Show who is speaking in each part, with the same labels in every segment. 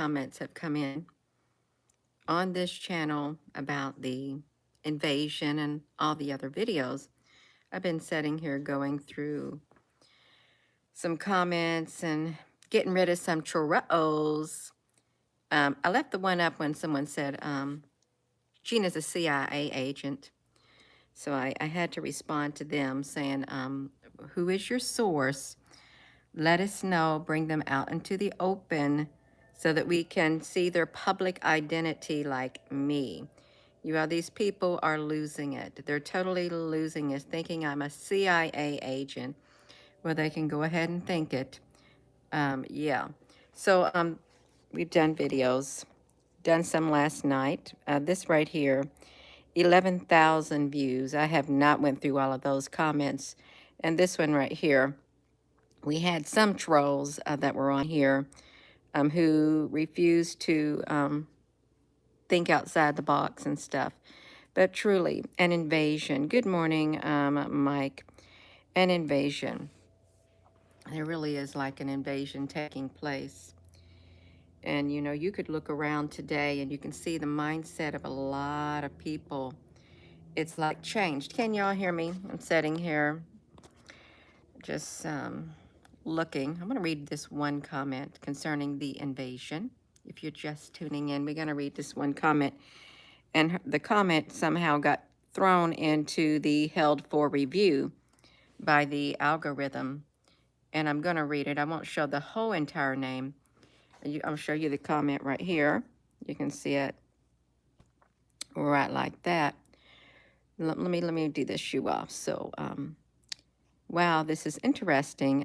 Speaker 1: comments have come in on this channel about the invasion and all the other videos. I've been sitting here going through some comments and getting rid of some churros. I left the one up when someone said, Gina's a CIA agent. So I had to respond to them saying, who is your source? Let us know, bring them out into the open so that we can see their public identity like me. You know, these people are losing it. They're totally losing it, thinking I'm a CIA agent. Well, they can go ahead and think it. Yeah. So we've done videos, done some last night. This right here, 11,000 views. I have not went through all of those comments. And this one right here, we had some trolls that were on here who refused to think outside the box and stuff. But truly, an invasion. Good morning, Mike. An invasion. There really is like an invasion taking place. And, you know, you could look around today and you can see the mindset of a lot of people. It's like changed. Can y'all hear me? I'm sitting here just looking. I'm going to read this one comment concerning the invasion. If you're just tuning in, we're going to read this one comment. And the comment somehow got thrown into the held for review by the algorithm. And I'm going to read it. I won't show the whole entire name. I'll show you the comment right here. You can see it right like that. Let me do this shoe off. So, wow, this is interesting.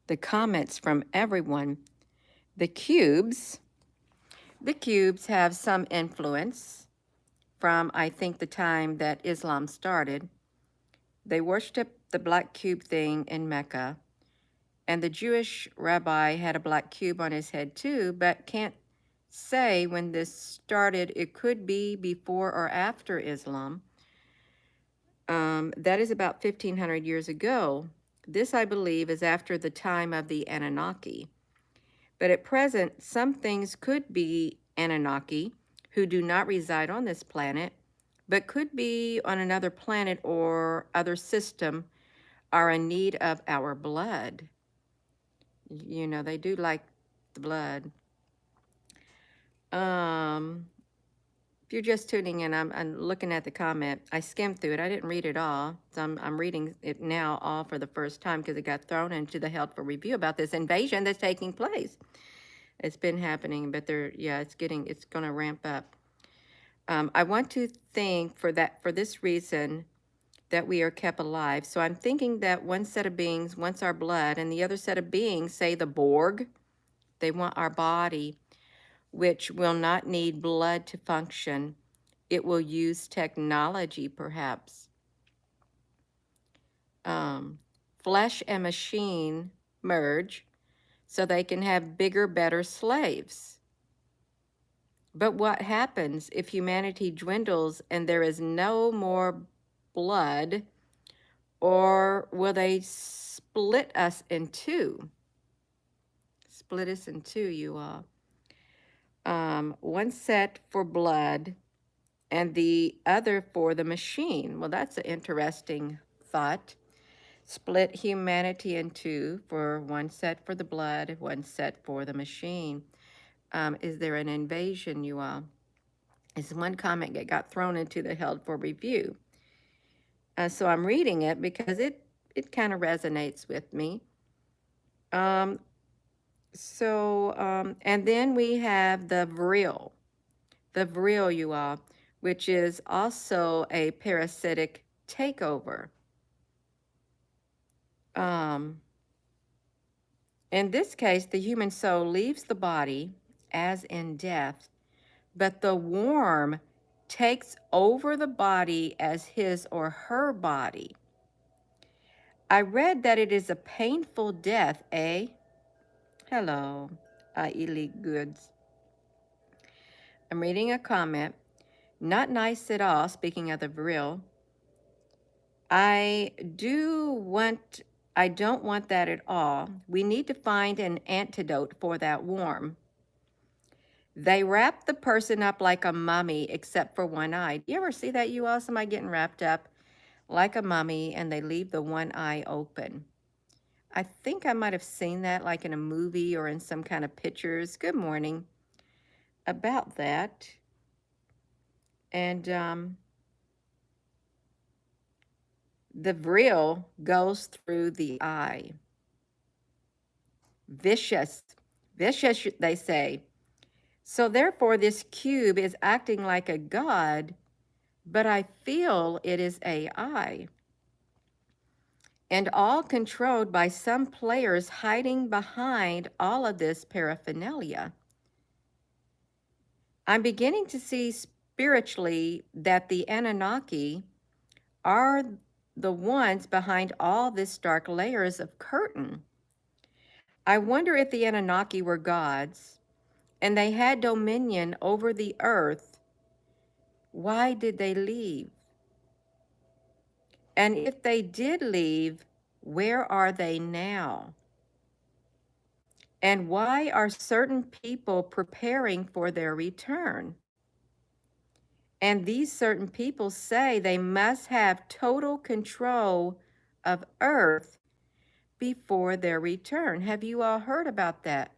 Speaker 1: The comments from everyone. The cubes have some influence from, I think, the time that Islam started. They worship the black cube thing in Mecca. And the Jewish rabbi had a black cube on his head too, but can't say when this started. It could be before or after Islam. That is about 1,500 years ago. This, I believe, is after the time of the Anunnaki. But at present, some things could be Anunnaki who do not reside on this planet, but could be on another planet or other system, are in need of our blood. You know, they do like the blood. If you're just tuning in, I'm looking at the comment. I skimmed through it. I didn't read it all. So I'm reading it now all for the first time because it got thrown into the held for review about this invasion that's taking place. It's been happening, but it's going to ramp up. I want to think for this reason that we are kept alive. So I'm thinking that one set of beings wants our blood, and the other set of beings, say the Borg, they want our body, which will not need blood to function. It will use technology, perhaps. Flesh and machine merge so they can have bigger, better slaves. But what happens if humanity dwindles and there is no more blood, or will they split us in two? Split us in two, you all. One set for blood and the other for the machine. Well, that's an interesting thought. Split humanity in two, for one set for the blood, one set for the machine. Is there an invasion, you all? Is one comment that got thrown into the held for review. So I'm reading it because it kind of resonates with me. And then we have the vril, you all, which is also a parasitic takeover. In this case, the human soul leaves the body as in death, but the worm takes over the body as his or her body. I read that it is a painful death, eh? Hello, elite goods. I'm reading a comment. Not nice at all, speaking of the vril. I don't want that at all. We need to find an antidote for that worm. They wrap the person up like a mummy except for one eye. You ever see that, you all? Somebody getting wrapped up like a mummy and they leave the one eye open. I think I might have seen that like in a movie or in some kind of pictures. Good morning. About that. And the vril goes through the eye. Vicious. Vicious, they say. So therefore, this cube is acting like a god, but I feel it is AI. And all controlled by some players hiding behind all of this paraphernalia. I'm beginning to see spiritually that the Anunnaki are the ones behind all this dark layers of curtain. I wonder if the Anunnaki were gods and they had dominion over the earth, why did they leave? And if they did leave, where are they now? And why are certain people preparing for their return? And these certain people say they must have total control of earth before their return. Have you all heard about that?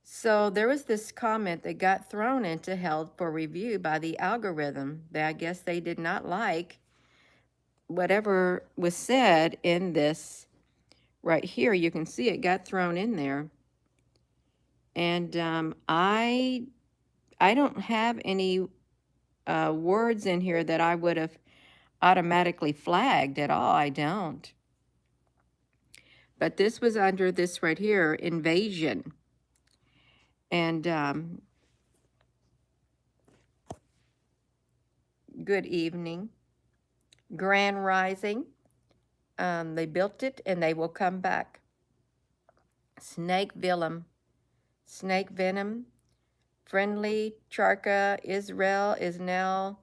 Speaker 1: So there was this comment that got thrown into held for review by the algorithm that I guess they did not like whatever was said in this right here. You can see it got thrown in there. And I don't have any words in here that I would have automatically flagged at all. I don't. But this was under this right here, invasion. And good evening. Grand rising. They built it and they will come back. Snake venom. Snake venom. Friendly Charka Israel is now.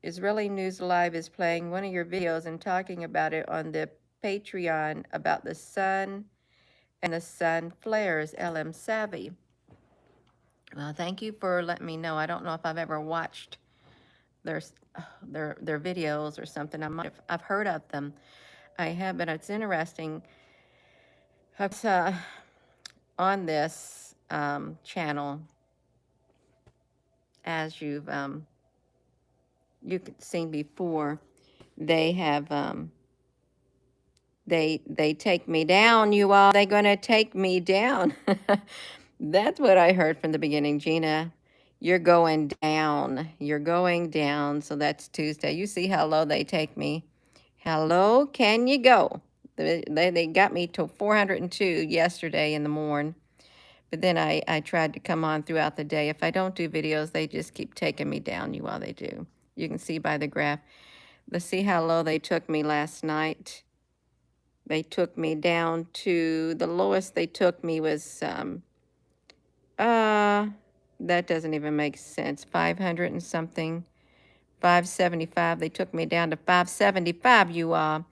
Speaker 1: Israeli News Live is playing one of your videos and talking about it on the Patreon about the sun and the sun flares. LM Savvy. Well, thank you for letting me know. I don't know if I've ever watched their videos or something. I've heard of them. I have, but it's interesting. On this channel, as you've seen before, they have they take me down, you all. They're gonna take me down. That's what I heard from the beginning, Gina. You're going down. You're going down. So that's Tuesday. You see how low they take me. How low can you go? They got me to 402 yesterday in the morning. But then I tried to come on throughout the day. If I don't do videos, they just keep taking me down, you all. They do. You can see by the graph. Let's see how low they took me last night. They took me down to, the lowest they took me was, that doesn't even make sense. 500 and something. 575. They took me down to 575, you all.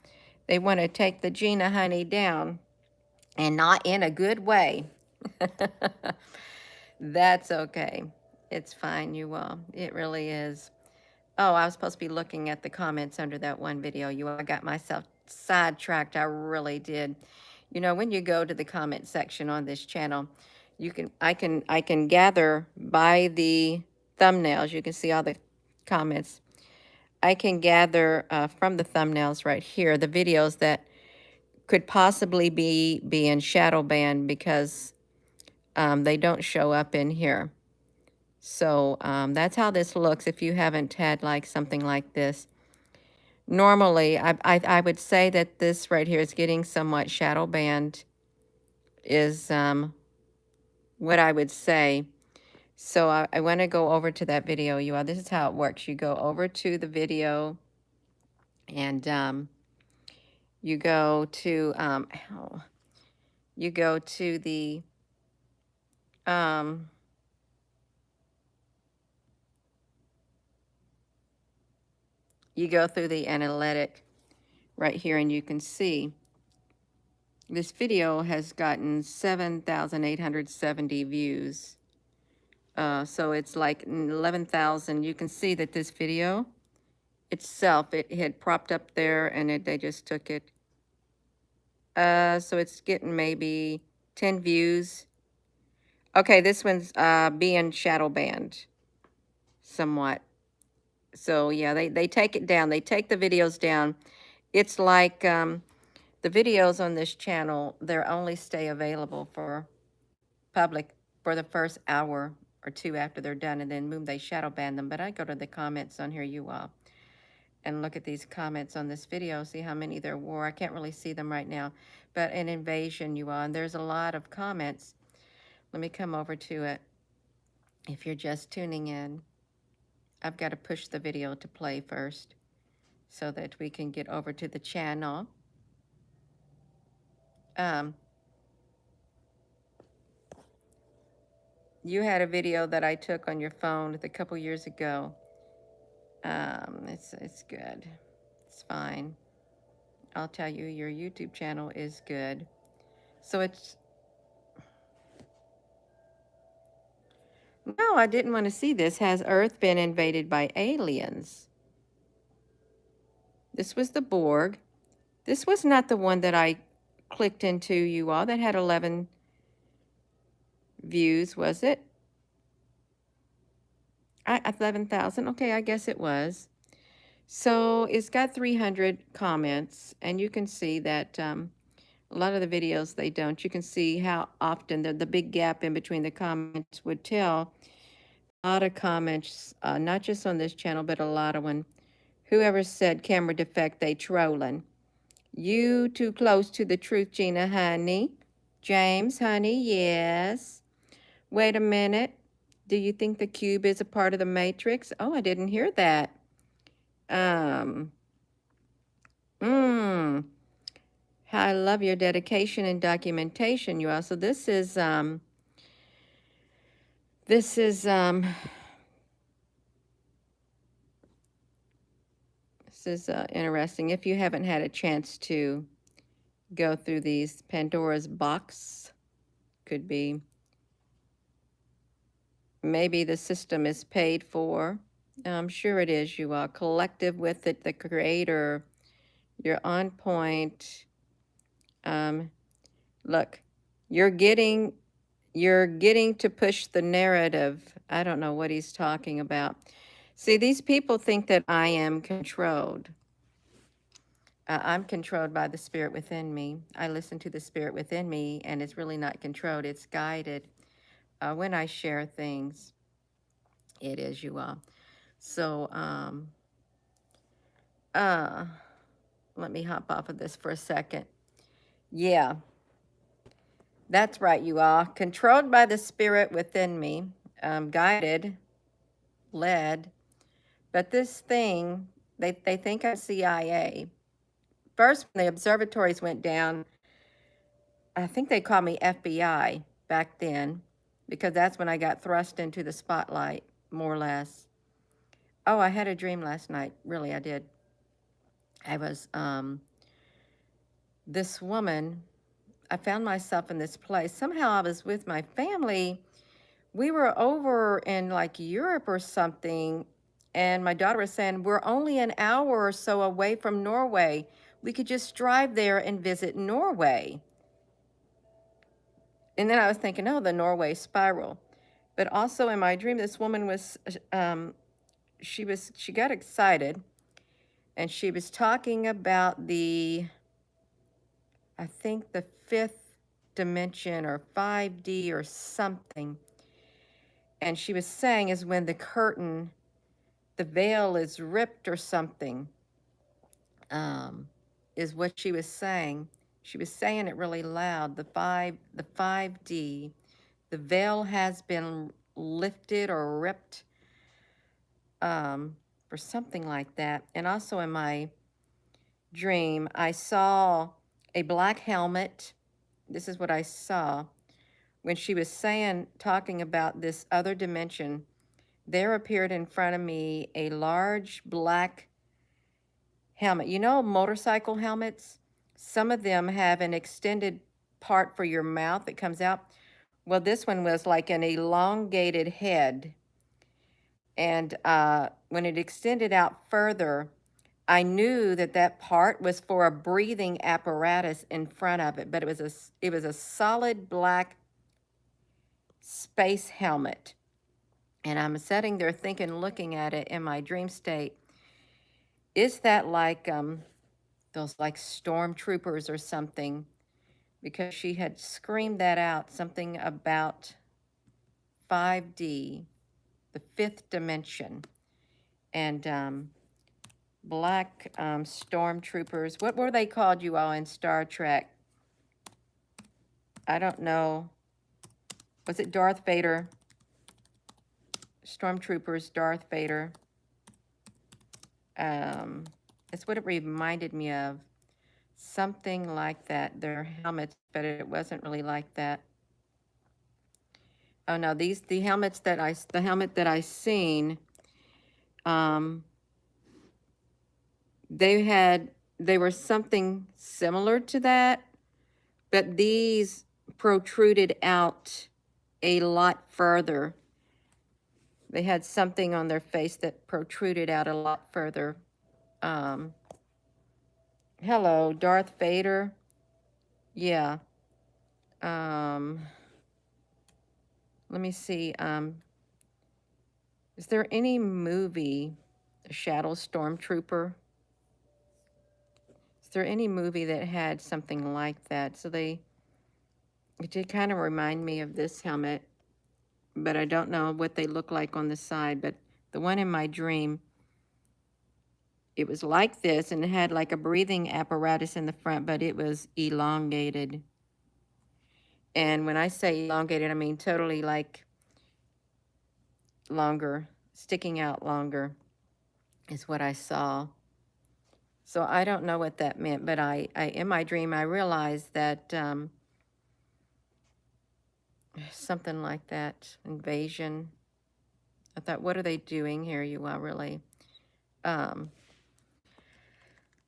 Speaker 1: They want to take the Gina honey down, and not in a good way. That's okay. It's fine, you all. It really is. Oh, I was supposed to be looking at the comments under that one video. I got myself sidetracked. I really did. You know, when you go to the comment section on this channel, I can gather by the thumbnails. You can see all the comments. I can gather from the thumbnails right here the videos that could possibly be in shadow banned because they don't show up in here. So that's how this looks if you haven't had like something like this. Normally, I would say that this right here is getting somewhat shadow banned is what I would say. So I want to go over to that video, you all. This is how it works. You go over to the video and you go to you go to the you go through the analytic right here and you can see This video has gotten 7,870 views. So it's like 11,000. You can see that this video itself, it had propped up there and they just took it. So it's getting maybe 10 views. Okay, this one's being shadow banned somewhat. So yeah, they take it down. They take the videos down. It's like the videos on this channel, they're only stay available for public for the first hour or two after they're done, and then boom, they shadow ban them. But I go to the comments on here, you all, and look at these comments on this video, see how many there were. I can't really see them right now, but an invasion, you all, and there's a lot of comments. Let me come over to it. If you're just tuning in, I've got to push the video to play first so that we can get over to the channel. You had a video that I took on your phone a couple years ago. It's good. It's fine. I'll tell you, your YouTube channel is good. So it's... No, I didn't want to see this. Has Earth been invaded by aliens? This was the Borg. This was not the one that I clicked into, you all, that had 11 views, was it? 11,000. Okay, I guess it was. So it's got 300 comments, and you can see that a lot of the videos, they don't. You can see how often the big gap in between the comments would tell. A lot of comments, not just on this channel, but a lot of when whoever said camera defect, they trolling. You too close to the truth, Gina, honey. James, honey, yes. Wait a minute. Do you think the cube is a part of the matrix? Oh, I didn't hear that. I love your dedication and documentation, you all. So this is interesting. If you haven't had a chance to go through these, Pandora's box could be, maybe the system is paid for. I'm sure it is, you all. Collective with it, the creator. You're on point. Look, you're getting to push the narrative. I don't know what he's talking about. See, these people think that I am controlled. I'm controlled by the spirit within me. I listen to the spirit within me, and it's really not controlled. It's guided. When I share things, it is, you all. So, let me hop off of this for a second. Yeah, that's right, you all. Controlled by the spirit within me, guided, led. But this thing, they think I'm CIA. First, when the observatories went down, I think they called me FBI back then, because that's when I got thrust into the spotlight, more or less. Oh, I had a dream last night. Really, I did. I was, this woman, I found myself in this place. Somehow I was with my family. We were over in like Europe or something, and my daughter was saying, we're only an hour or so away from Norway. We could just drive there and visit Norway. And then I was thinking, oh, the Norway spiral. But also in my dream, this woman was, she got excited, and she was talking about the, I think the fifth dimension or 5D or something. And she was saying is when the curtain, the veil is ripped or something, is what she was saying. She was saying it really loud. The 5D, the veil has been lifted or ripped, or something like that. And also in my dream, I saw a black helmet. This is what I saw. When she was saying, talking about this other dimension, there appeared in front of me a large black helmet. You know motorcycle helmets? some of them have an extended part for your mouth that comes out. Well, this one was like an elongated head. And when it extended out further, I knew that that part was for a breathing apparatus in front of it, but it was a solid black space helmet. And I'm sitting there thinking, looking at it in my dream state, is that like those like stormtroopers or something? Because she had screamed that out, something about 5D, the fifth dimension, and black stormtroopers. What were they called, you all, in Star Trek? I don't know. Was it Darth Vader? Stormtroopers, Darth Vader. It's what it reminded me of. Something like that. Their helmets, but it wasn't really like that. Oh no, the helmet that I seen, they were something similar to that, but these protruded out a lot further. They had something on their face that protruded out a lot further. Hello, Darth Vader. Yeah. Let me see. Is there any movie, Shadow Stormtrooper? Is there any movie that had something like that? So it did kind of remind me of this helmet, but I don't know what they look like on the side. But the one in my dream, it was like this, and it had like a breathing apparatus in the front, but it was elongated. And when I say elongated, I mean totally like longer, sticking out longer is what I saw. So I don't know what that meant, but I in my dream, I realized that something like that, invasion. I thought, what are they doing here, you all, really?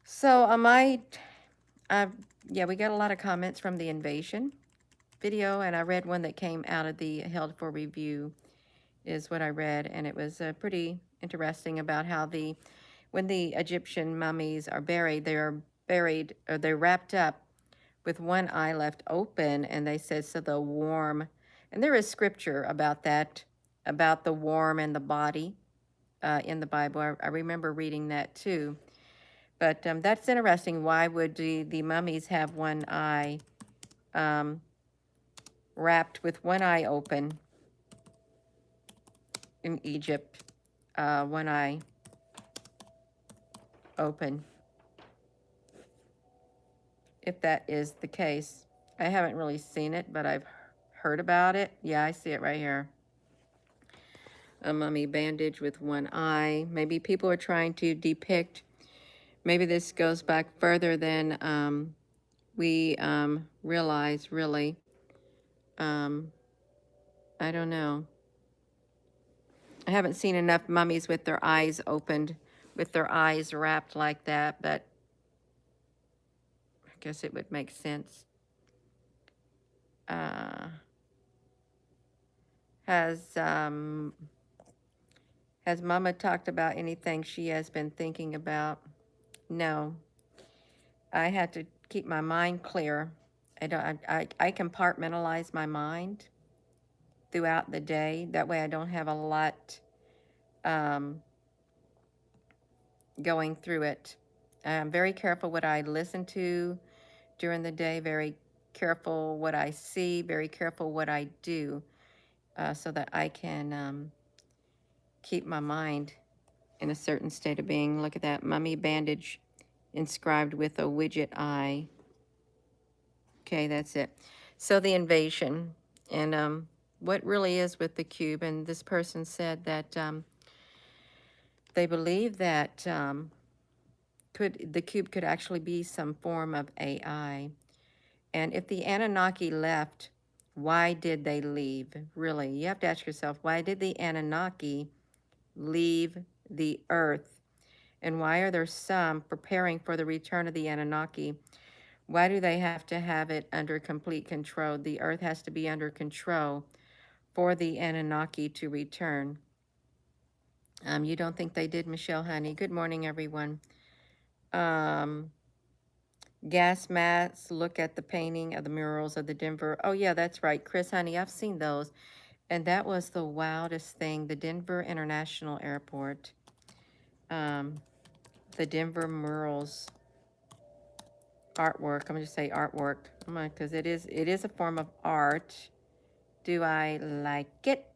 Speaker 1: So yeah, we got a lot of comments from the invasion video, and I read one that came out of the held for review is what I read, and it was pretty interesting about how when the Egyptian mummies are buried, they're buried, or they're wrapped up with one eye left open, and they said so the warm, and there is scripture about that, about the warm and the body in the Bible. I remember reading that too. But that's interesting. Why would the mummies have one eye wrapped with one eye open in Egypt, one eye open, if that is the case? I haven't really seen it, but I've heard about it. Yeah, I see it right here. A mummy bandage with one eye. Maybe people are trying to depict, maybe this goes back further than we realize, really. I don't know. I haven't seen enough mummies with their eyes opened, with their eyes wrapped like that, but I guess it would make sense. Has Mama talked about anything she has been thinking about? No. I had to keep my mind clear. I compartmentalize my mind throughout the day. That way I don't have a lot going through it. I'm very careful what I listen to during the day, very careful what I see, very careful what I do, so that I can keep my mind in a certain state of being. Look at that mummy bandage inscribed with a widget eye. Okay, that's it. So the invasion, and what really is with the cube, and this person said that they believe that the cube could actually be some form of AI. And if the Anunnaki left, why did they leave? Really, you have to ask yourself, why did the Anunnaki leave the Earth? And why are there some preparing for the return of the Anunnaki Why do they have to have it under complete control? The Earth has to be under control for the Anunnaki to return. You don't think they did, Michelle Honey? Good morning, everyone. Um, Gas masks, look at the painting of the murals of the Denver. Oh, yeah, that's right. Chris, honey, I've seen those. And that was the wildest thing. The Denver International Airport. Um, the Denver murals artwork. I'm going to say artwork because it is a form of art. Do I like it?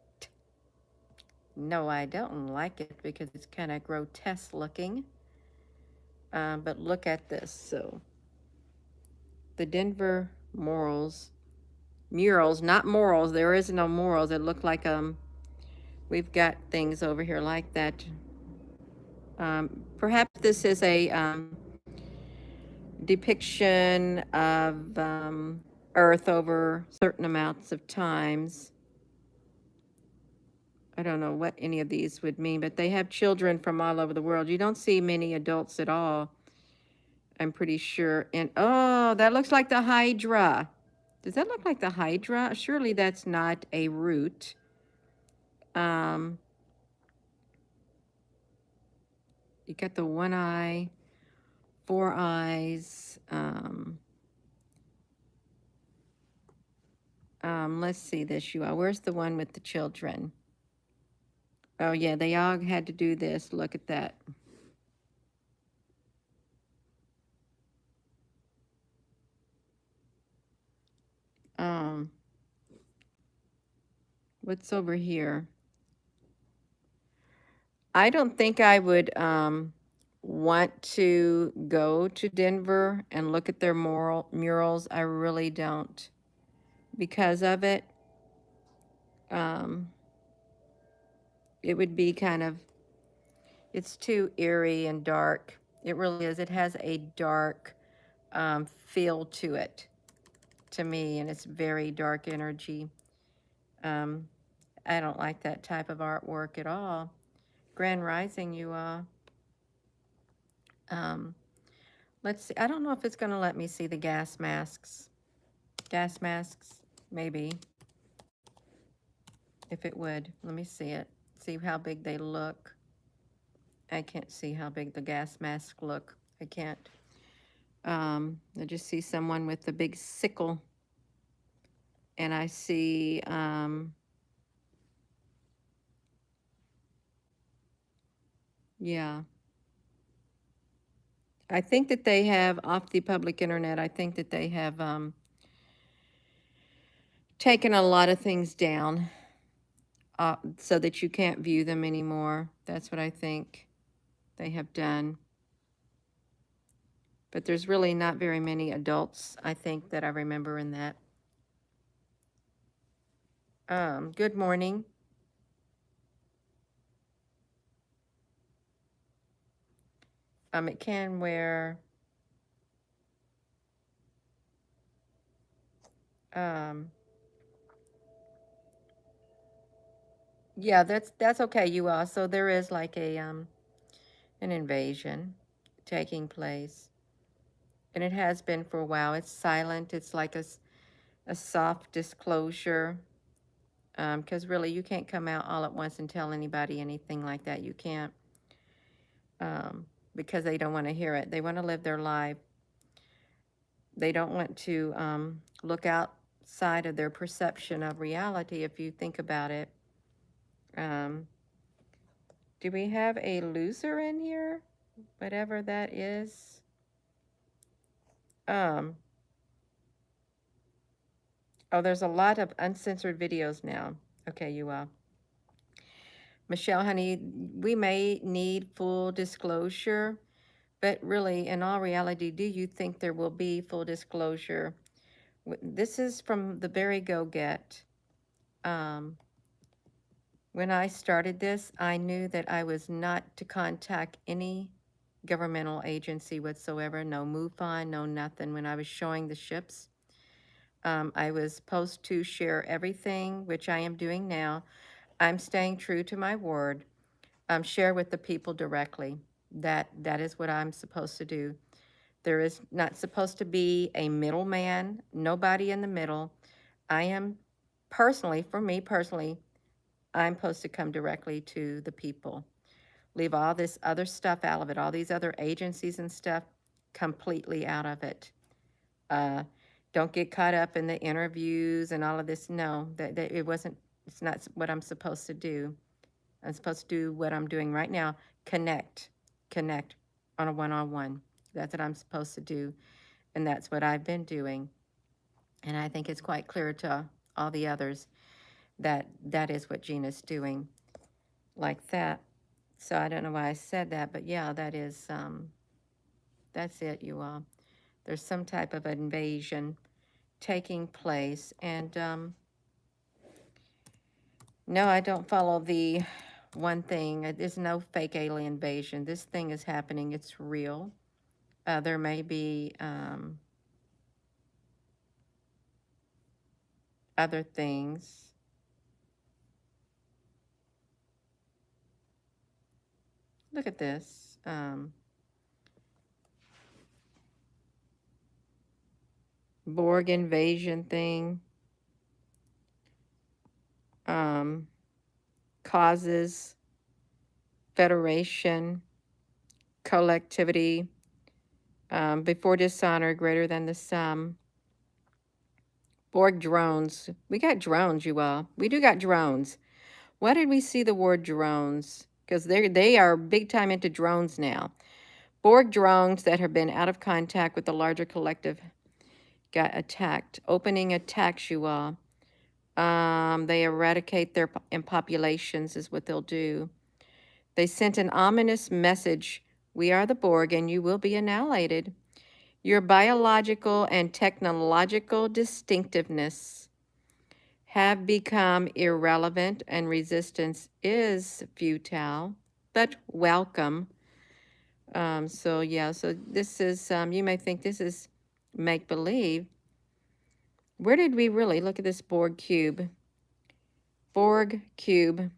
Speaker 1: No, I don't like it because it's kind of grotesque looking. But look at this. So the Denver murals, not morals. There is no morals. It look like we've got things over here like that. Perhaps this is a depiction of Earth over certain amounts of times. I don't know what any of these would mean, but they have children from all over the world. You don't see many adults at all, I'm pretty sure. And oh, that looks like the Hydra. Does that look like the Hydra? Surely that's not a root. You got the one eye, four eyes. Let's see this, you all. Where's the one with the children? Oh, yeah, they all had to do this. Look at that. What's over here? I don't think I would want to go to Denver and look at their murals. I really don't. Because of it, it would be it's too eerie and dark. It really is. It has a dark feel to it, to me, and it's very dark energy. I don't like that type of artwork at all. Grand Rising, you all. Let's see. I don't know if it's going to let me see the gas masks. Gas masks, maybe. If it would. Let me see it. See how big they look. I can't see how big the gas masks look. I can't. I just see someone with a big sickle. And I see, yeah. I think that they have, off the public internet, I think that they have taken a lot of things down so that you can't view them anymore. That's what I think they have done. But there's really not very many adults, I think, that I remember in that. Good morning. It can wear, yeah, that's okay, you all. So there is like an invasion taking place. And it has been for a while. It's silent. It's like a soft disclosure. Because really, you can't come out all at once and tell anybody anything like that. You can't. Because they don't want to hear it. They want to live their life. They don't want to look outside of their perception of reality, if you think about it. Do we have a loser in here? Whatever that is. Oh, there's a lot of uncensored videos now. Okay, you all. Michelle, honey, we may need full disclosure, but really, in all reality, do you think there will be full disclosure? This is from the very go-get. When I started this, I knew that I was not to contact any governmental agency whatsoever, no MUFON, no nothing. When I was showing the ships, I was supposed to share everything, which I am doing now. I'm staying true to my word. Share with the people directly. That is what I'm supposed to do. There is not supposed to be a middleman, nobody in the middle. I am personally, for me personally, I'm supposed to come directly to the people. Leave all this other stuff out of it, all these other agencies and stuff completely out of it. Uh, don't get caught up in the interviews and all of this. No, that it wasn't, it's not what I'm supposed to do. I'm supposed to do what I'm doing right now, connect on a one-on-one. That's what I'm supposed to do, and that's what I've been doing. And I think it's quite clear to all the others that that is what Gina's doing like that. So I don't know why I said that, but yeah, that's it, you all. There's some type of invasion taking place, and no, I don't follow the one thing. There's no fake alien invasion. This thing is happening. It's real. There may be other things. Look at this. Borg invasion thing. Causes, federation, collectivity, before dishonor greater than the sum. Borg drones. We got drones, you all. We do got drones. Why did we see the word drones? Because they are big time into drones now. Borg drones that have been out of contact with the larger collective got attacked. Opening attacks, you all. They eradicate their populations is what they'll do. They sent an ominous message. We are the Borg and you will be annihilated. Your biological and technological distinctiveness have become irrelevant and resistance is futile, but welcome. So yeah, so this is, you may think this is make-believe. Where did we really, look at this Borg cube. Borg cube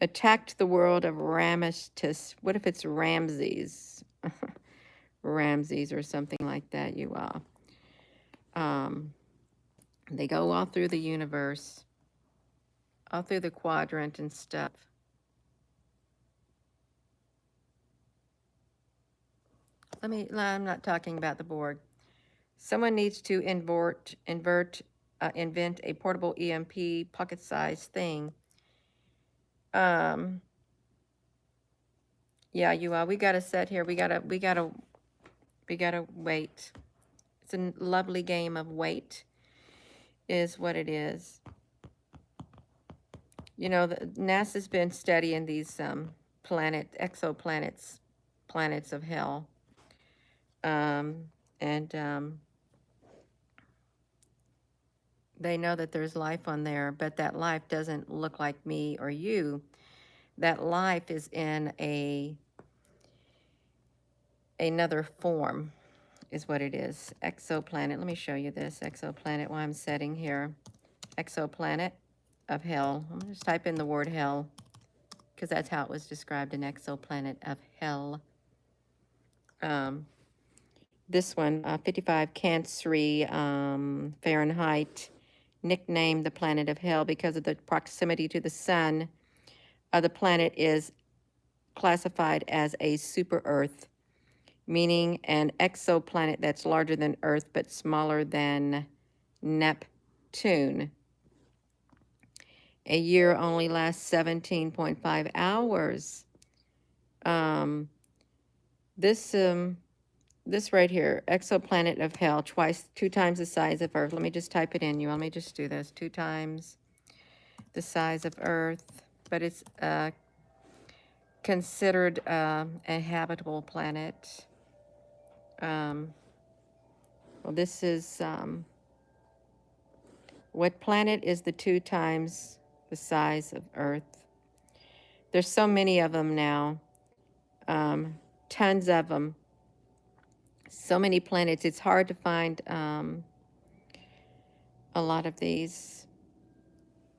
Speaker 1: attacked the world of Ramestis. What if it's Ramses? Ramses or something like that, you all. They go all through the universe, all through the quadrant and stuff. I'm not talking about the Borg. Someone needs to invent a portable EMP pocket-sized thing. Yeah, you all, we gotta sit here. We gotta wait. It's a lovely game of wait, is what it is. You know, NASA's been studying these exoplanets, planets of hell. They know that there's life on there, but that life doesn't look like me or you. That life is in another form, is what it is. Exoplanet. Let me show you this exoplanet while I'm sitting here. Exoplanet of hell. I'm going to just type in the word hell because that's how it was described, an exoplanet of hell. This one, 55 Cancri Fahrenheit, nicknamed the planet of hell because of the proximity to the sun. The planet is classified as a super Earth, meaning an exoplanet that's larger than Earth but smaller than Neptune. A year only lasts 17.5 hours. This right here, exoplanet of hell, two times the size of Earth. Let me just type it in. Let me just do this. 2 times the size of Earth, but it's considered a habitable planet. Well, this is, what planet is the 2 times the size of Earth? There's so many of them now. Tons of them. So many planets. It's hard to find a lot of these.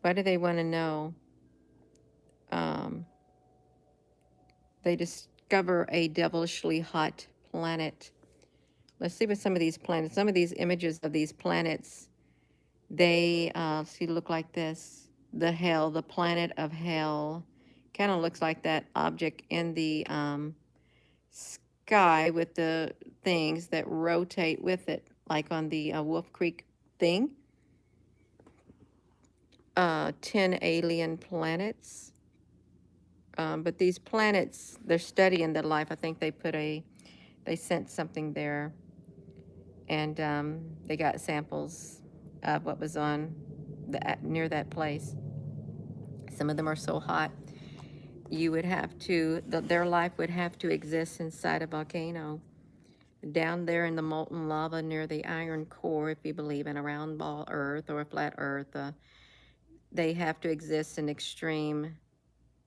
Speaker 1: Why do they want to know? They discover a devilishly hot planet. Let's see what some of these planets, some of these images of these planets, they see, look like this. The planet of hell. Kind of looks like that object in the sky with the things that rotate with it, like on the Wolf Creek thing. 10 alien planets. But these planets, they're studying the life. I think they sent something there, and they got samples of what was on near that place. Some of them are so hot, you would have to, their life would have to exist inside a volcano. Down there in the molten lava near the iron core, if you believe in a round ball earth or a flat earth, they have to exist in extreme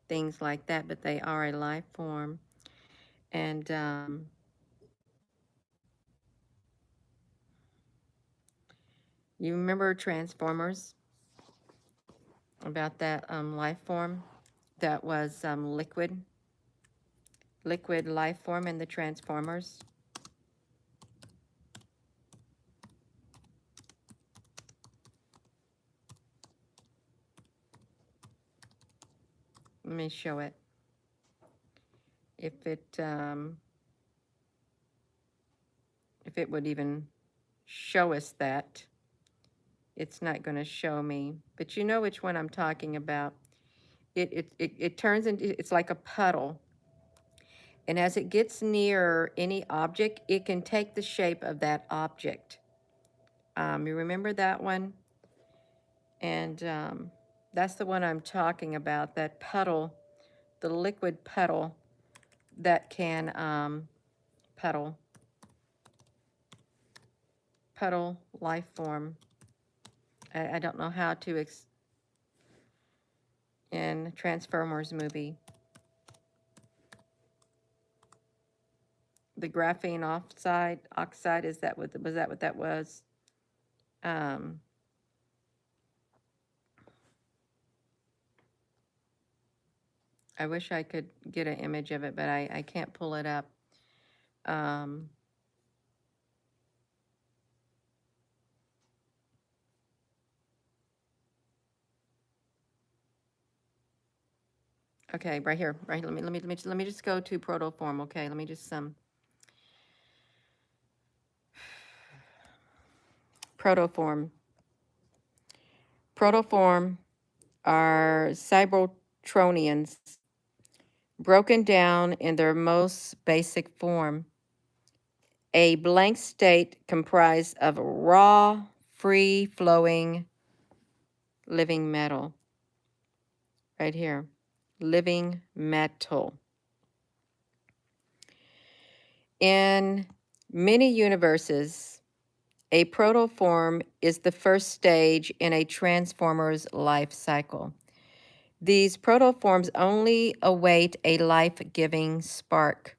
Speaker 1: things like that, but they are a life form. And you remember Transformers, about that life form that was liquid life form in the Transformers? Let me show it. If it would even show us that. It's not going to show me, but you know which one I'm talking about. It turns into, it's like a puddle, and as it gets near any object, it can take the shape of that object. You remember that one? And that's the one I'm talking about, that puddle, the liquid puddle that can puddle life form. I don't know how to in Transformers movie. The graphene oxide, was that what that was? I wish I could get an image of it, but I can't pull it up. Okay, right here, right. Let me just go to Protoform. Okay, let me just Protoform. Protoform are Cybertronians, broken down in their most basic form. A blank state comprised of raw, free-flowing, living metal. Right here, living metal. In many universes, a protoform is the first stage in a transformer's life cycle. These protoforms only await a life-giving spark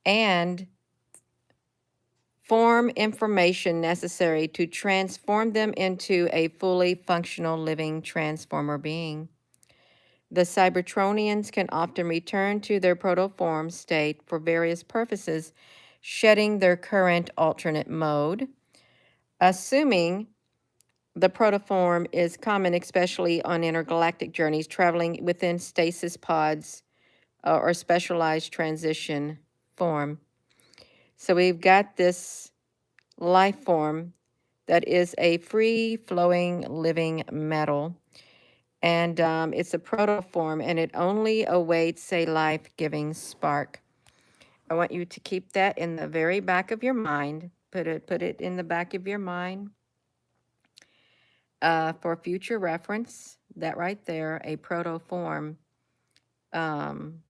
Speaker 1: and form information necessary to transform them into a fully functional living transformer being. The Cybertronians can often return to their protoform state for various purposes, shedding their current alternate mode, assuming the protoform is common, especially on intergalactic journeys, traveling within stasis pods or specialized transition form. So we've got this life form that is a free-flowing living metal, and it's a protoform, and it only awaits a life-giving spark. I want you to keep that in the very back of your mind. Put it in the back of your mind for future reference. That right there, a protoform,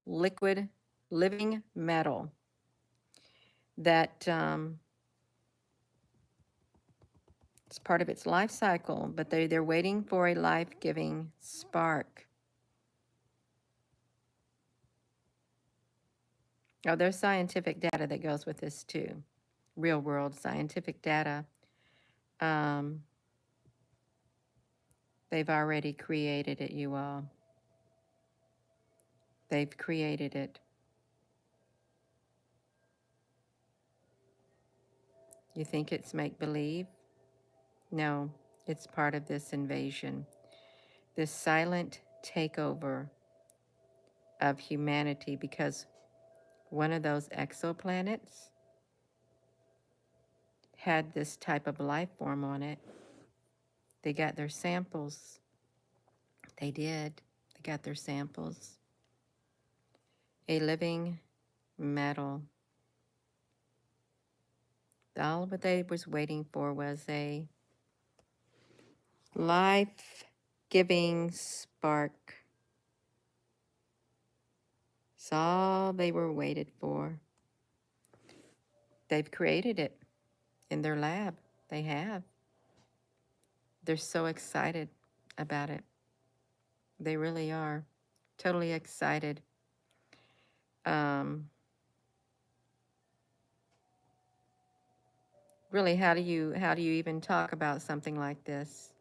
Speaker 1: liquid living metal that it's part of its life cycle, but they're waiting for a life-giving spark. Oh, there's scientific data that goes with this too. Real world scientific data. They've already created it, you all. They've created it. You think it's make-believe? No, it's part of this invasion, this silent takeover of humanity, because one of those exoplanets had this type of life form on it. They got their samples. They did. They got their samples. A living metal. All what they was waiting for was a life-giving spark. It's all they were waited for. They've created it in their lab. They have. They're so excited about it. They really are. Totally excited. Really, how do you even talk about something like this?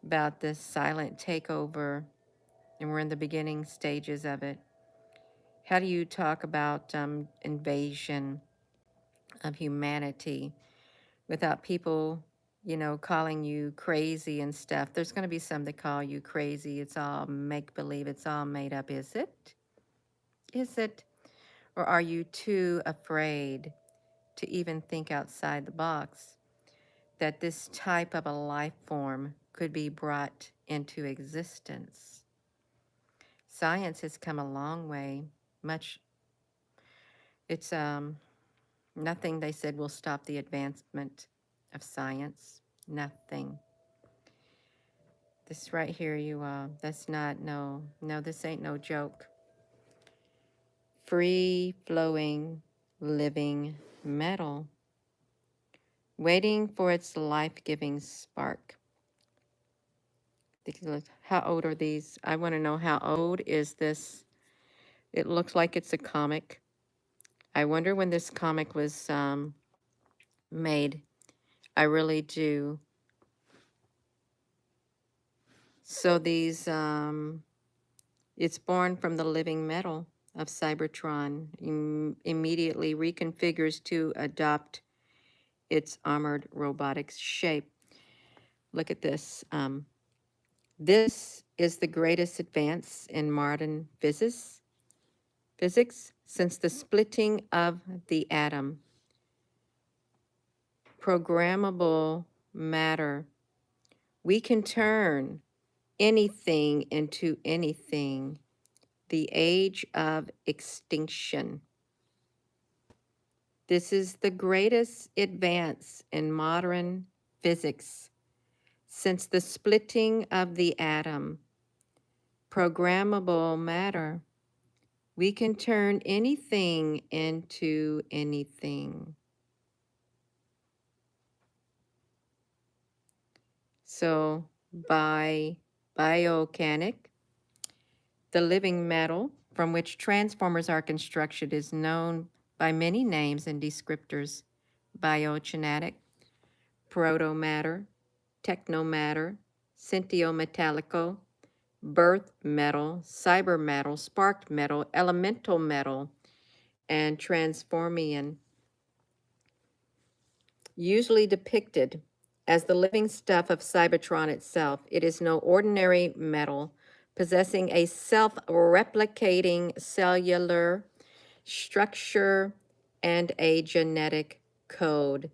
Speaker 1: About this silent takeover, and we're in the beginning stages of it. How do you talk about invasion of humanity without people, calling you crazy and stuff? There's going to be some that call you crazy. It's all make-believe. It's all made up. Is it? Is it? Or are you too afraid to even think outside the box that this type of a life form could be brought into existence? Science has come a long way. It's nothing, they said, will stop the advancement of science. Nothing. This right here, that's not, no, this ain't no joke. Free flowing, living metal, waiting for its life-giving spark. How old are these? I want to know, how old is this? It looks like it's a comic. I wonder when this comic was made. I really do. So these, it's born from the living metal of Cybertron, immediately reconfigures to adopt its armored robotics shape. Look at this. This is the greatest advance in modern physics since the splitting of the atom. Programmable matter. We can turn anything into anything. The age of extinction. This is the greatest advance in modern physics since the splitting of the atom. Programmable matter. We can turn anything into anything. So by biocanic, the living metal from which transformers are constructed is known by many names and descriptors: biogenetic, protomatter, technomatter, sentiometallico, birth metal, cyber metal, spark metal, elemental metal, and transformian. Usually depicted as the living stuff of Cybertron itself, it is no ordinary metal possessing a self-replicating cellular structure and a genetic code.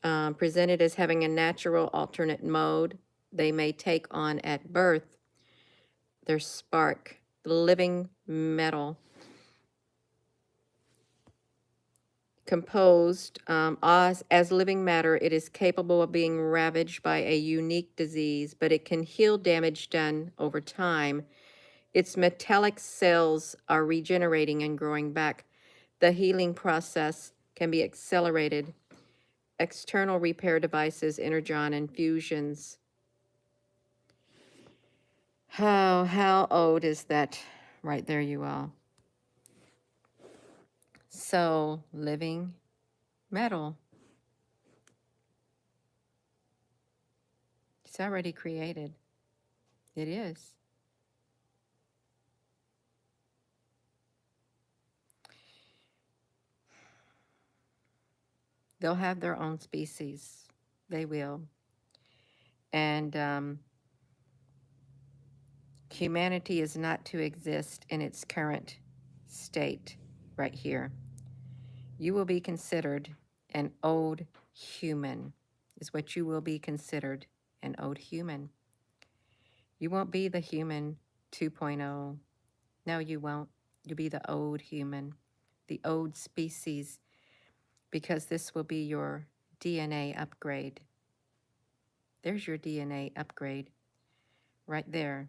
Speaker 1: Presented as having a natural alternate mode they may take on at birth. Their spark, the living metal, composed as living matter, it is capable of being ravaged by a unique disease, but it can heal damage done over time. Its metallic cells are regenerating and growing back. The healing process can be accelerated. External repair devices, energon infusions. How old is that? Right there you are. So, living metal. It's already created. It is. They'll have their own species. They will. And humanity is not to exist in its current state right here. You will be considered an old human, is what you will be considered, an old human. You won't be the human 2.0. No, you won't. You'll be the old human, the old species, because this will be your DNA upgrade. There's your DNA upgrade right there.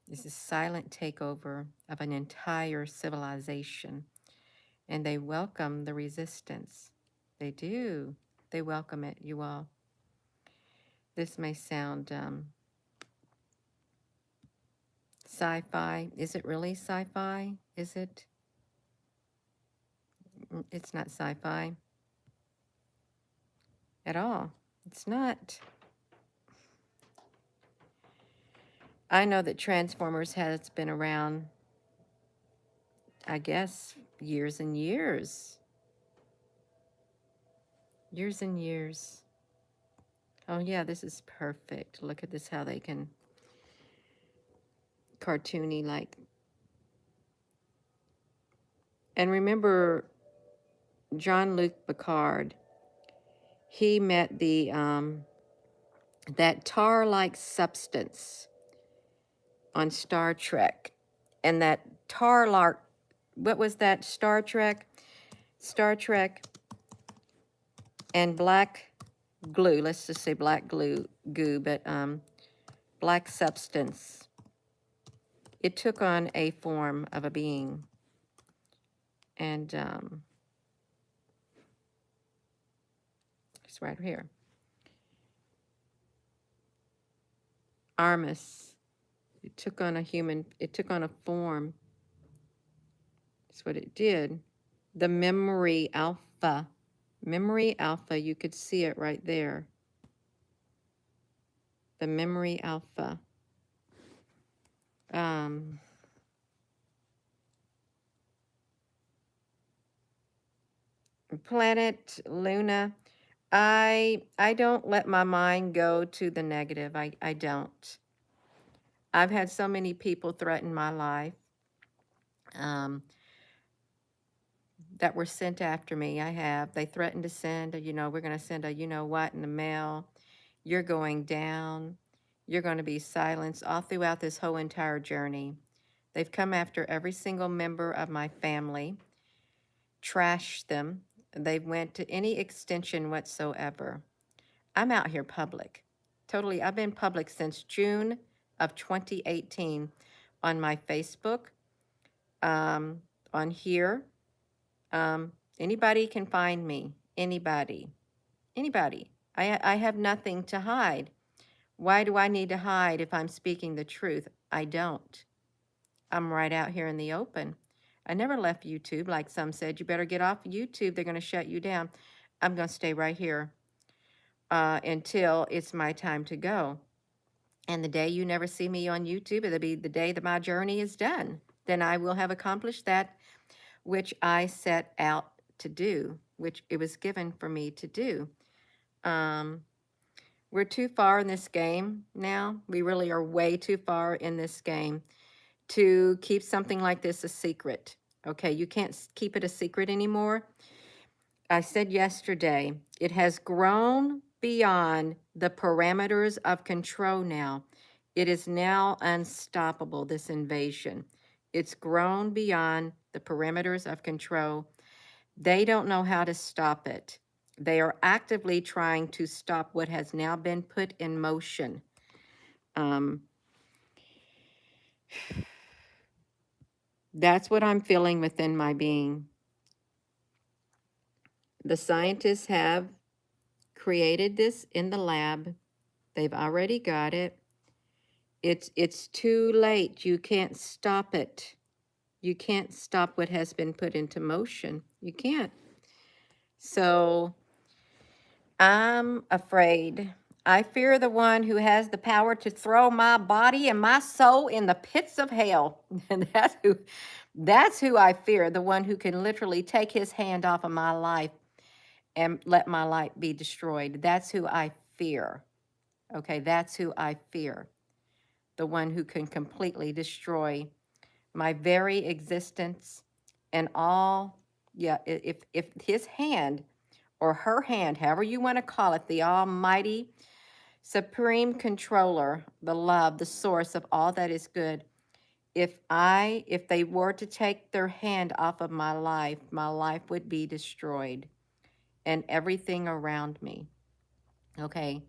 Speaker 1: This is silent takeover of an entire civilization, and they welcome the resistance. They do. They welcome it, you all. This may sound sci-fi. Is it really sci-fi? Is it? It's not sci-fi at all. It's not. I know that Transformers has been around, I guess, years and years. Years and years. Oh yeah, this is perfect. Look at this, how they can cartoony like. And remember Jean-Luc Picard, he met the that tar-like substance on Star Trek. And that tar-like, what was that? Star Trek and black glue, let's just say black goo, but black substance. It took on a form of a being. And it's right here. Armus. It took on a human, it took on a form. That's what it did. The memory alpha. Memory alpha, you could see it right there. The memory alpha. Planet Luna. I don't let my mind go to the negative. I don't. I've had so many people threaten my life that were sent after me. I have. They threatened to send, we're going to send a what in the mail. You're going down. You're going to be silenced all throughout this whole entire journey. They've come after every single member of my family, trashed them. They went to any extension whatsoever. I'm out here public. Totally, I've been public since June of 2018 on my Facebook, on here. Anybody can find me. Anybody. I have nothing to hide. Why do I need to hide if I'm speaking the truth? I don't. I'm right out here in the open. I never left YouTube. Like some said, you better get off YouTube. They're going to shut you down. I'm going to stay right here until it's my time to go. And the day you never see me on YouTube, it'll be the day that my journey is done. Then I will have accomplished that which I set out to do, which it was given for me to do. We're too far in this game now. We really are way too far in this game to keep something like this a secret. Okay, you can't keep it a secret anymore. I said yesterday, it has grown beyond the parameters of control now. It is now unstoppable, this invasion. It's grown beyond the parameters of control. They don't know how to stop it. They are actively trying to stop what has now been put in motion. That's what I'm feeling within my being. The scientists have created this in the lab. They've already got it. It's too late. You can't stop it. You can't stop what has been put into motion. You can't. So I'm afraid. I fear the one who has the power to throw my body and my soul in the pits of hell. And that's who I fear, the one who can literally take his hand off of my life and let my light be destroyed. That's who I fear. Okay, that's who I fear. The one who can completely destroy my very existence and all. Yeah, if his hand or her hand, however you want to call it, the almighty supreme controller, the love, the source of all that is good, if they were to take their hand off of my life would be destroyed and everything around me. Okay.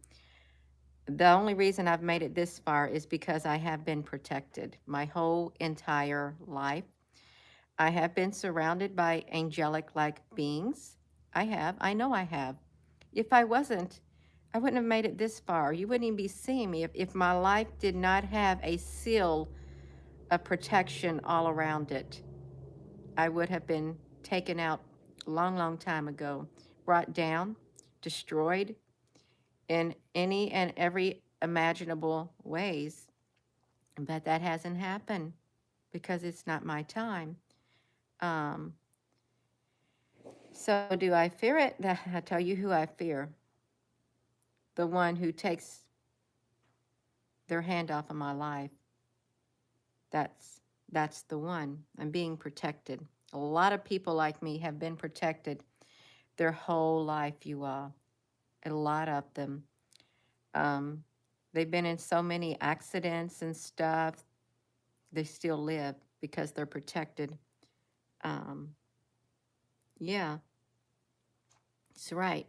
Speaker 1: The only reason I've made it this far is because I have been protected my whole entire life. I have been surrounded by angelic like beings. I have. I know I have. If I wasn't, I wouldn't have made it this far. You wouldn't even be seeing me if my life did not have a seal of protection all around it. I would have been taken out a long, long time ago, brought down, destroyed in any and every imaginable ways. But that hasn't happened because it's not my time. Um, so do I fear it? I tell you who I fear. The one who takes their hand off of my life. That's that's the one. I'm being protected. A lot of people like me have been protected their whole life, you all. A lot of them. Um, they've been in so many accidents and stuff. They still live because they're protected. Um, yeah, that's right.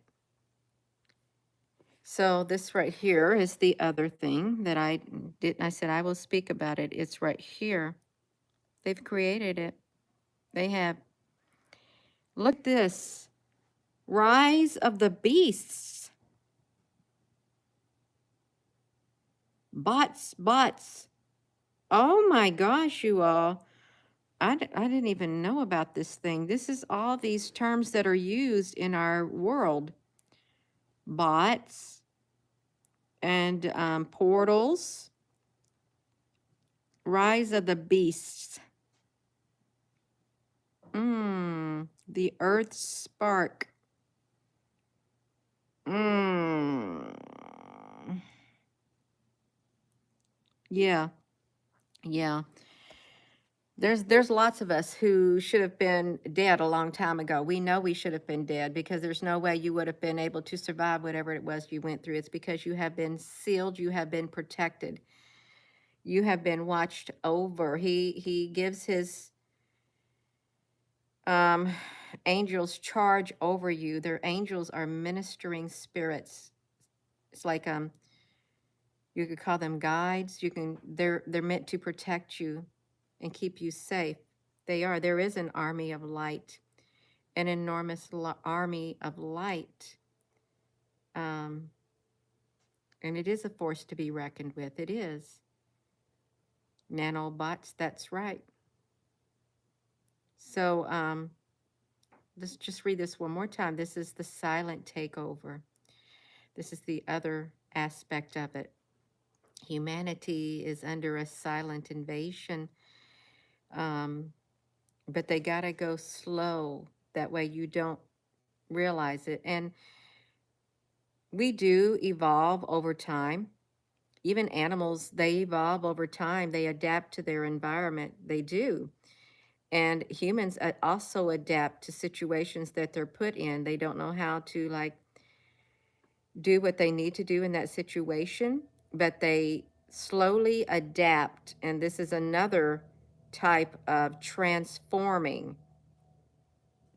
Speaker 1: So this right here is the other thing that I did. I said I will speak about it. It's right here. They've created it. They have. Look at this. Rise of the Beasts. Bots. Oh my gosh, you all. I didn't even know about this thing. This is all these terms that are used in our world. Bots and portals. Rise of the Beasts. The Earth Spark. Mm. Yeah, yeah. There's lots of us who should have been dead a long time ago. We know we should have been dead because there's no way you would have been able to survive whatever it was you went through. It's because you have been sealed, you have been protected, you have been watched over. He gives his um angels charge over you. Their angels are ministering spirits. It's like you could call them guides. They're meant to protect you and keep you safe. They are. There is an army of light, an enormous army of light. Um, and it is a force to be reckoned with. It is. Nanobots, that's right. So let's just read this one more time. This is the silent takeover. This is the other aspect of it. Humanity is under a silent invasion, but they got to go slow. That way you don't realize it. And we do evolve over time. Even animals, they evolve over time. They adapt to their environment. They do. And humans also adapt to situations that they're put in. They don't know how to like do what they need to do in that situation, but they slowly adapt. And this is another type of transforming.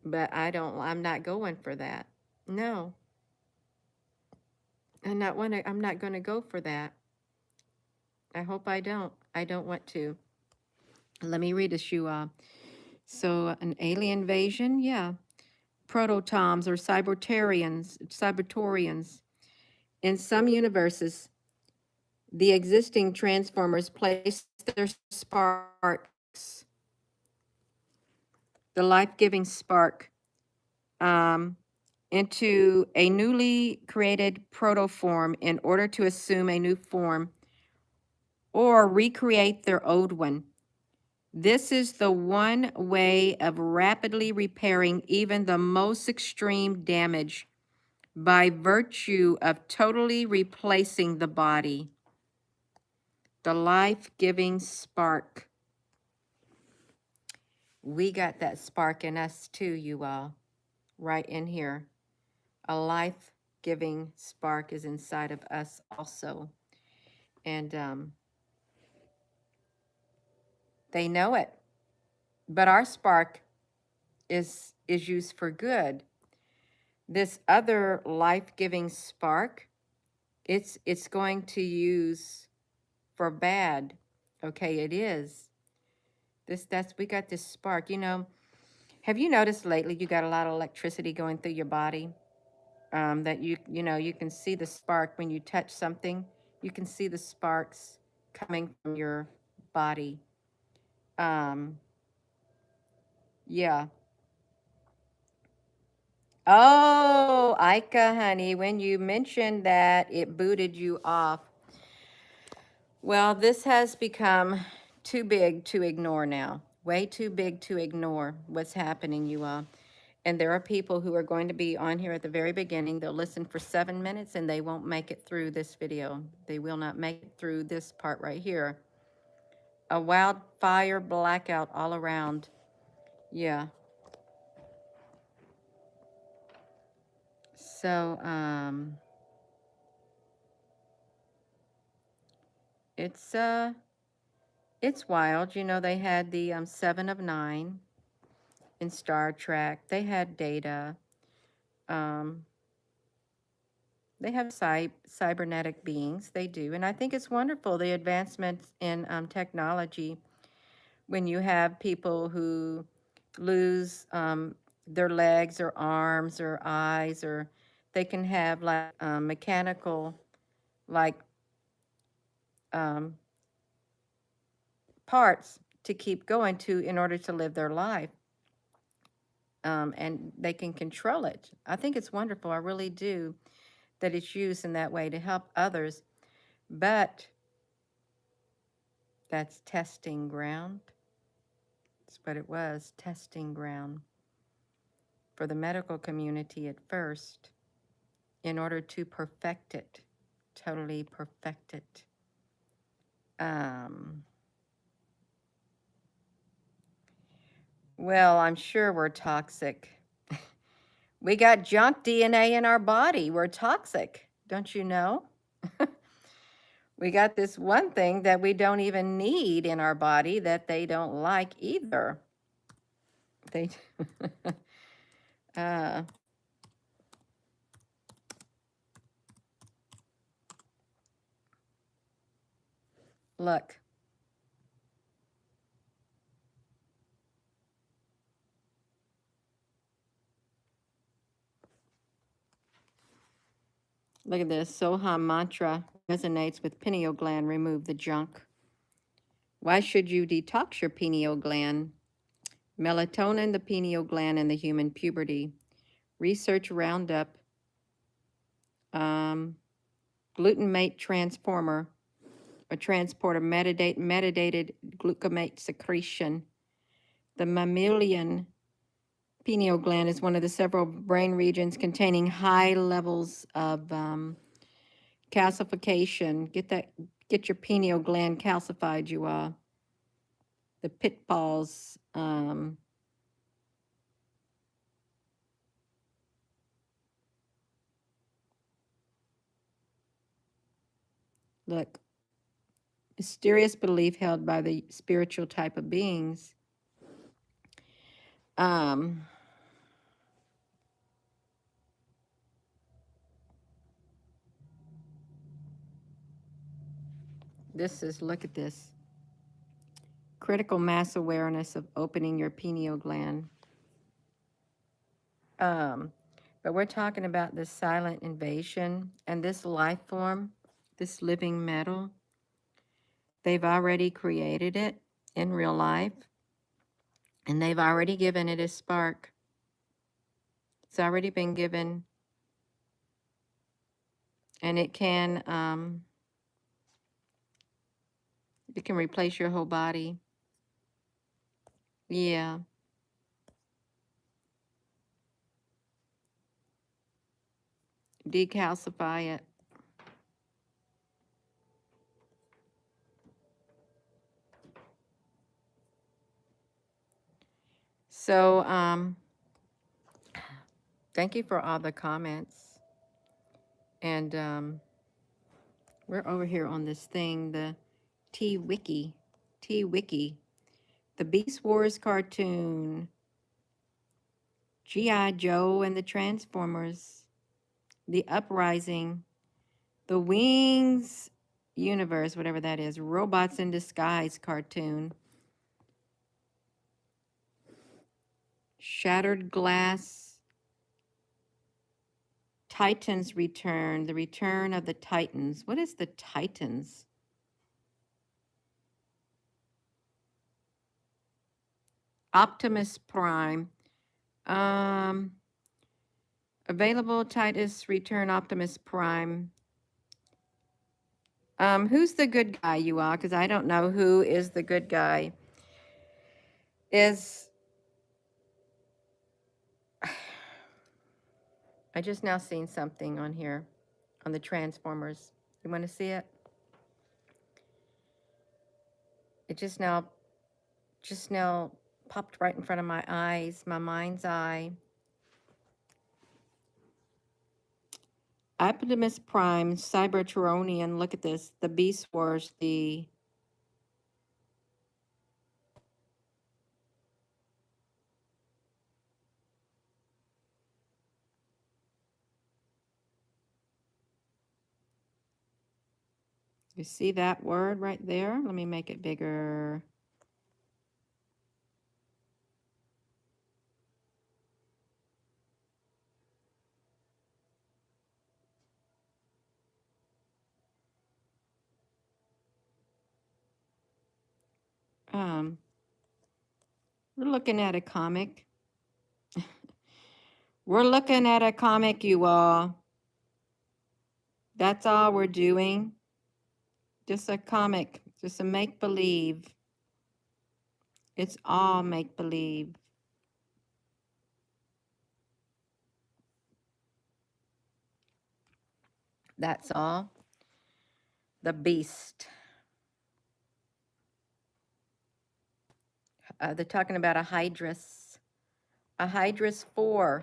Speaker 1: But I'm not going for that. No, I'm not going to go for that. I hope I don't. I don't want to. Let me read this, you. So an alien invasion, yeah. Prototoms or cybertorians. In some universes, the existing transformers place their sparks, the life-giving spark, um, into a newly created protoform in order to assume a new form or recreate their old one. This is the one way of rapidly repairing even the most extreme damage by virtue of totally replacing the body. The life-giving spark. We got that spark in us too, you all, right in here. A life-giving spark is inside of us also. And they know it. But our spark is used for good. This other life-giving spark, it's going to use for bad. Okay, it is. We got this spark. You know, have you noticed lately you got a lot of electricity going through your body? That you know, you can see the spark when you touch something. You can see the sparks coming from your body. Um, yeah. Oh, Ika, honey, when you mentioned that it booted you off. Well, this has become too big to ignore now. Way too big to ignore what's happening, you all. And there are people who are going to be on here at the very beginning. They'll listen for 7 minutes and they won't make it through this video. They will not make it through this part right here. A wildfire blackout all around. Yeah. So, it's wild. You know, they had the 7 of 9 in Star Trek. They had Data. Um, they have cybernetic beings. They do. And I think it's wonderful, the advancements in technology, when you have people who lose their legs or arms or eyes, or they can have like mechanical, like um, parts to keep going to in order to live their life. And they can control it. I think it's wonderful. I really do, that it's used in that way to help others. But that's testing ground. That's what it was, testing ground for the medical community at first, in order to perfect it, totally perfect it. Well, I'm sure we're toxic. We got junk DNA in our body. We're toxic, don't you know? We got this one thing that we don't even need in our body that they don't like either. They, uh, look. Look at this. Soham mantra resonates with pineal gland. Remove the junk. Why should you detox your pineal gland? Melatonin, the pineal gland, and the human puberty. Research roundup. Glutamate transformer, a transporter, metadated glutamate secretion. The mammalian pineal gland is one of the several brain regions containing high levels of calcification. Get your pineal gland calcified, you all. The pitfalls. Look, mysterious belief held by the spiritual type of beings. This is, look at this. Critical mass awareness of opening your pineal gland. But we're talking about this silent invasion and this life form, this living metal. They've already created it in real life, and they've already given it a spark. It's already been given, and it can replace your whole body. Yeah. Decalcify it. So, thank you for all the comments. And we're over here on this thing, the T-Wiki. T-Wiki. The Beast Wars cartoon. G.I. Joe and the Transformers. The Uprising. The Wings universe, whatever that is. Robots in Disguise cartoon. Shattered Glass. Titans Return. The Return of the Titans. What is the Titans? Optimus Prime. Available Titus Return Optimus Prime. Who's the good guy, you all? Because I don't know who is the good guy. I just now seen something on here on the Transformers. You want to see it? It just now popped right in front of my eyes, my mind's eye. Optimus Prime, Cybertronian. Look at this. The Beast Wars, the you see that word right there? Let me make it bigger. We're looking at a comic. We're looking at a comic, you all. That's all we're doing. Just a comic, just a make-believe. It's all make-believe. That's all. The Beast. They're talking about a Hydrus. A Hydrus 4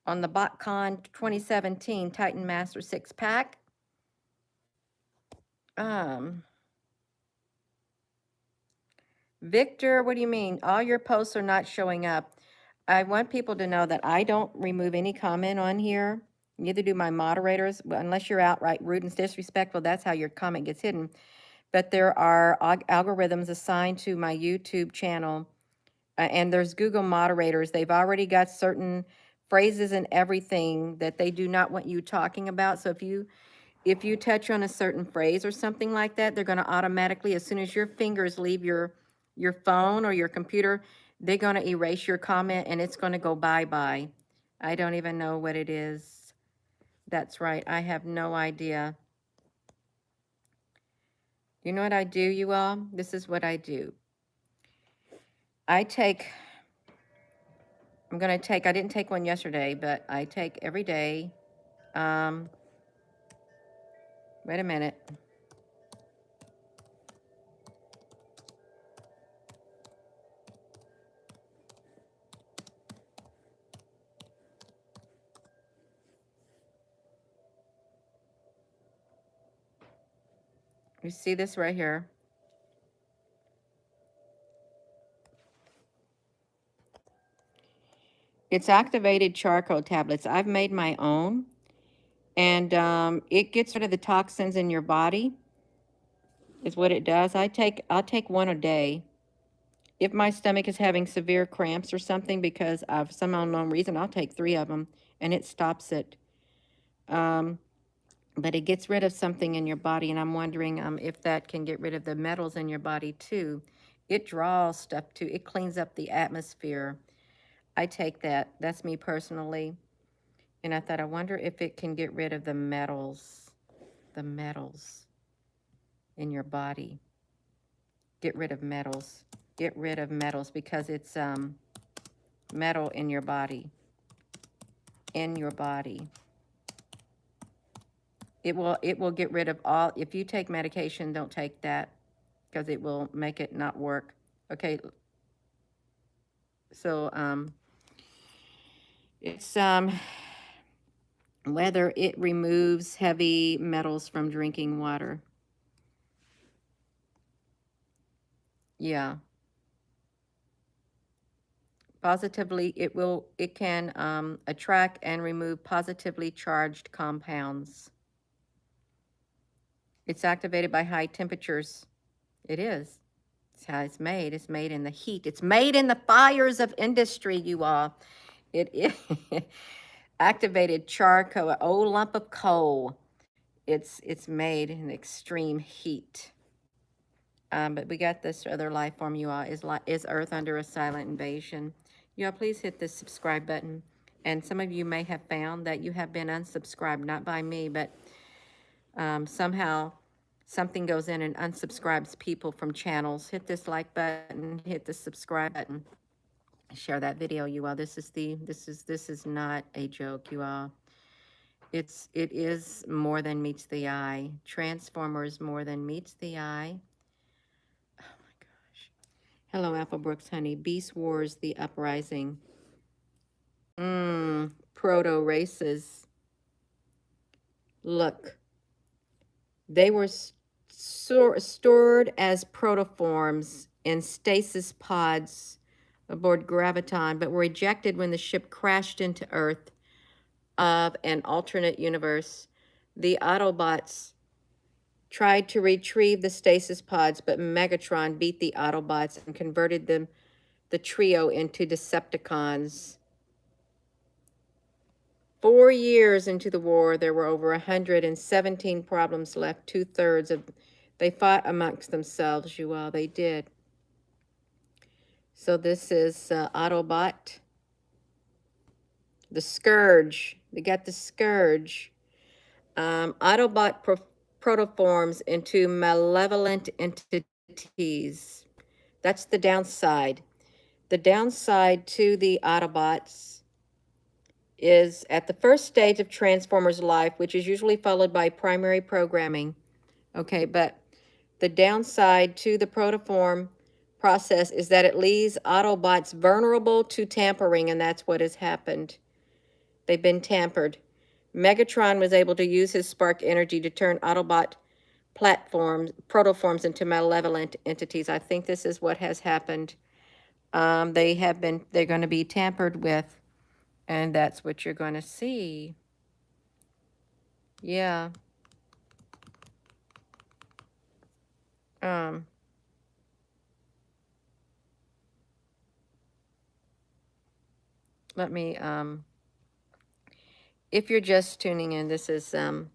Speaker 1: on the BotCon 2017 Titan Master 6-pack. Victor, what do you mean? All your posts are not showing up. I want people to know that I don't remove any comment on here. Neither do my moderators, unless you're outright rude and disrespectful. That's how your comment gets hidden. But there are algorithms assigned to my YouTube channel, and there's Google moderators. They've already got certain phrases and everything that they do not want you talking about. So if you touch on a certain phrase or something like that, they're going to automatically, as soon as your fingers leave your phone or your computer, they're going to erase your comment and it's going to go bye-bye. I don't even know what it is. That's right. I have no idea. You know what I do, you all? This is what I do. I didn't take one yesterday, but I take every day. Wait a minute. You see this right here? It's activated charcoal tablets. I've made my own, and it gets rid of the toxins in your body, is what it does. I'll take one a day. If my stomach is having severe cramps or something because of some unknown reason, I'll take 3 of them, and it stops it. But it gets rid of something in your body, and I'm wondering if that can get rid of the metals in your body too. It draws stuff too. It cleans up the atmosphere. I take that. That's me personally. And I thought, I wonder if it can get rid of the metals in your body. Get rid of metals. get rid of metals because it's metal in your body. In your body. It will get rid of all. If you take medication, don't take that because it will make it not work. Okay, so it's whether it removes heavy metals from drinking water. Yeah. Positively, it can attract and remove positively charged compounds. It's activated by high temperatures. It is. It's how it's made. It's made in the heat. It's made in the fires of industry, you all. It is activated charcoal, an old lump of coal. It's made in extreme heat. But we got this other life form, you all. Is Earth under a silent invasion? You all, please hit the subscribe button. And some of you may have found that you have been unsubscribed, not by me, but somehow something goes in and unsubscribes people from channels. Hit this like button, hit the subscribe button, share that video, you all. This is not a joke, you all. It is more than meets the eye. Transformers more than meets the eye. Oh my gosh. Hello, Apple Brooks, honey. Beast Wars, the Uprising. Proto races. Look, they were stored as protoforms in stasis pods aboard Graviton, but were ejected when the ship crashed into Earth of an alternate universe. The Autobots tried to retrieve the stasis pods, but Megatron beat the Autobots and converted the trio into Decepticons. 4 years into the war, there were over 117 problems left. 2/3 of they fought amongst themselves, you all. They did. So this is Autobot. The Scourge. They got the Scourge. Autobot protoforms into malevolent entities. That's the downside. The downside to the Autobots is at the first stage of Transformers life, which is usually followed by primary programming. Okay, but the downside to the protoform process is that it leaves Autobots vulnerable to tampering, and that's what has happened. They've been tampered. Megatron was able to use his spark energy to turn Autobot protoforms into malevolent entities. I think this is what has happened. They're going to be tampered with, and that's what you're going to see. Yeah. Let me, if you're just tuning in, this is a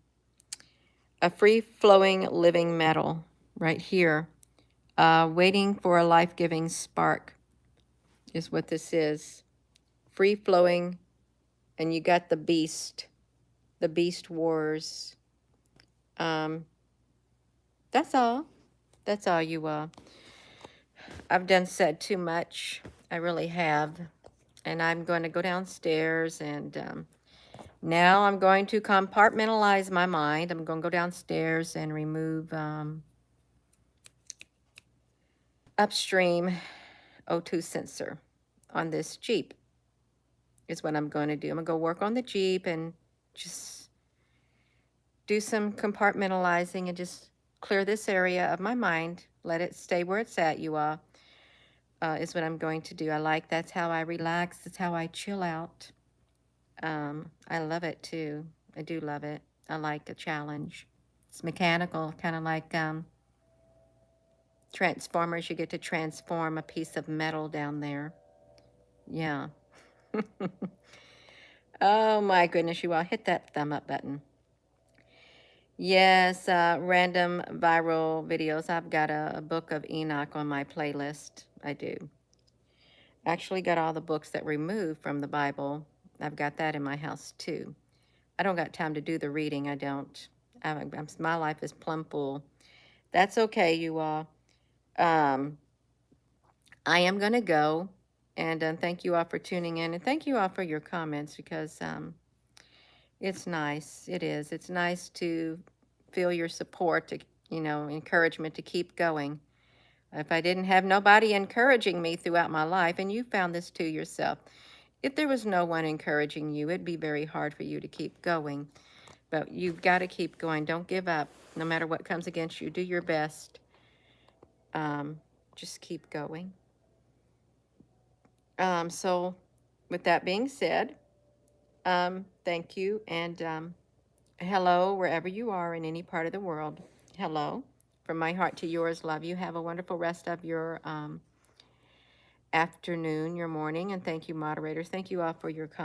Speaker 1: free-flowing living metal right here, waiting for a life-giving spark is what this is. Free-flowing, and you got the beast wars. That's all. That's all, you I've said too much. I really have. And I'm going to go downstairs, and now I'm going to compartmentalize my mind. I'm going to go downstairs and remove upstream O2 sensor on this Jeep is what I'm going to do. I'm going to go work on the Jeep and just do some compartmentalizing and just clear this area of my mind. Let it stay where it's at, you all, is what I'm going to do. That's how I relax. That's how I chill out. I love it too. I do love it. I like a challenge. It's mechanical, kind of like Transformers. You get to transform a piece of metal down there. Yeah. Oh my goodness, you all hit that thumb up button. Yes, random viral videos. I've got a book of Enoch on my playlist. I do. Actually got all the books that removed from the Bible. I've got that in my house too. I don't got time to do the reading. I don't. My life is plumb full. That's okay, you all. I am going to go. And thank you all for tuning in. And thank you all for your comments, because it's nice. It is. It's nice to feel your support, to, encouragement to keep going. If I didn't have nobody encouraging me throughout my life, and you found this too yourself, if there was no one encouraging you, it'd be very hard for you to keep going. But you've got to keep going. Don't give up. No matter what comes against you, do your best. Just keep going. So with that being said, thank you. And hello, wherever you are in any part of the world. Hello. From my heart to yours, love you. Have a wonderful rest of your afternoon, your morning. And thank you, moderators. Thank you all for your comments.